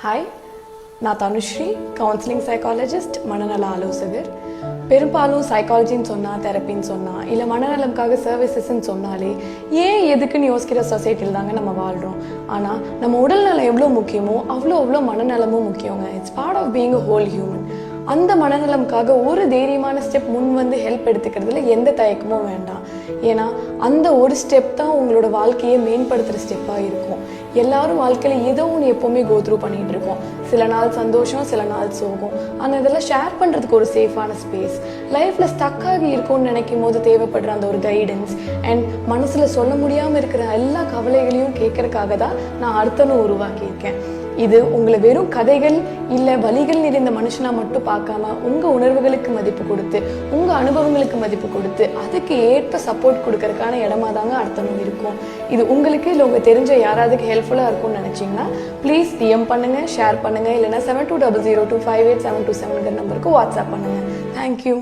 Hi, நான் Dhanushree, counselling psychologist, மனநல ஆலோசகர். பெரும்பாலும் சைக்காலஜின்னு சொன்னால், தெரப்பின்னு சொன்னால், இல்லை மனநலம்காக சர்வீசஸ்ன்னு சொன்னாலே ஏன் எதுக்குன்னு யோசிக்கிற சொசைட்டியில் தாங்க நம்ம வாழ்கிறோம். ஆனால் நம்ம உடல்நலம் எவ்வளோ முக்கியமோ அவ்வளோ மனநலமும் முக்கியங்க. It's part of being a whole human. அந்த மனநலம்காக ஒரு தைரியமான ஸ்டெப் முன் வந்து ஹெல்ப் எடுத்துக்கிறதுல எந்த தயக்கமும் வேண்டாம். ஏன்னா அந்த ஒரு ஸ்டெப் தான் உங்களோட வாழ்க்கையை மேம்படுத்துகிற ஸ்டெப்பாக இருக்கும். எல்லாரும் வாழ்க்கையில் ஏதோ ஒன்று எப்போவுமே கோத்ரூ பண்ணிகிட்டு இருக்கோம். சில நாள் சந்தோஷம், சில நாள் சோகம். ஆனால் இதெல்லாம் ஷேர் பண்ணுறதுக்கு ஒரு சேஃபான ஸ்பேஸ், லைஃப்பில் ஸ்டக்காகி இருக்கும்னு நினைக்கும் போது தேவைப்படுற அந்த ஒரு கைடன்ஸ் அண்ட் மனசில் சொல்ல முடியாமல் இருக்கிற எல்லா கவலைகளையும் கேட்கறதுக்காக தான் நான் அர்த்தனும் உருவாக்கியிருக்கேன். இது உங்களை வெறும் கதைகள் இல்லை வலிகள் நிறைந்த மனுஷனாக மட்டும் பார்க்காம உங்கள் உணர்வுகளுக்கு மதிப்பு கொடுத்து, உங்கள் அனுபவங்களுக்கு மதிப்பு கொடுத்து, அதுக்கு ஏற்ப சப்போர்ட் கொடுக்கறதுக்கான இடமா தாங்க அர்த்தனும் இருக்கும். இது உங்களுக்கு இல்லை உங்கள் தெரிஞ்ச யாராவதுக்கு ஹெல்ப்ஃபுல்லாக இருக்கும்னு நினச்சிங்கன்னா ப்ளீஸ் டிஎம் பண்ணுங்கள், ஷேர் பண்ணுங்கள், இல்லைனா 7200258727 நம்பருக்கு வாட்ஸ்அப் பண்ணுங்கள். தேங்க்யூ.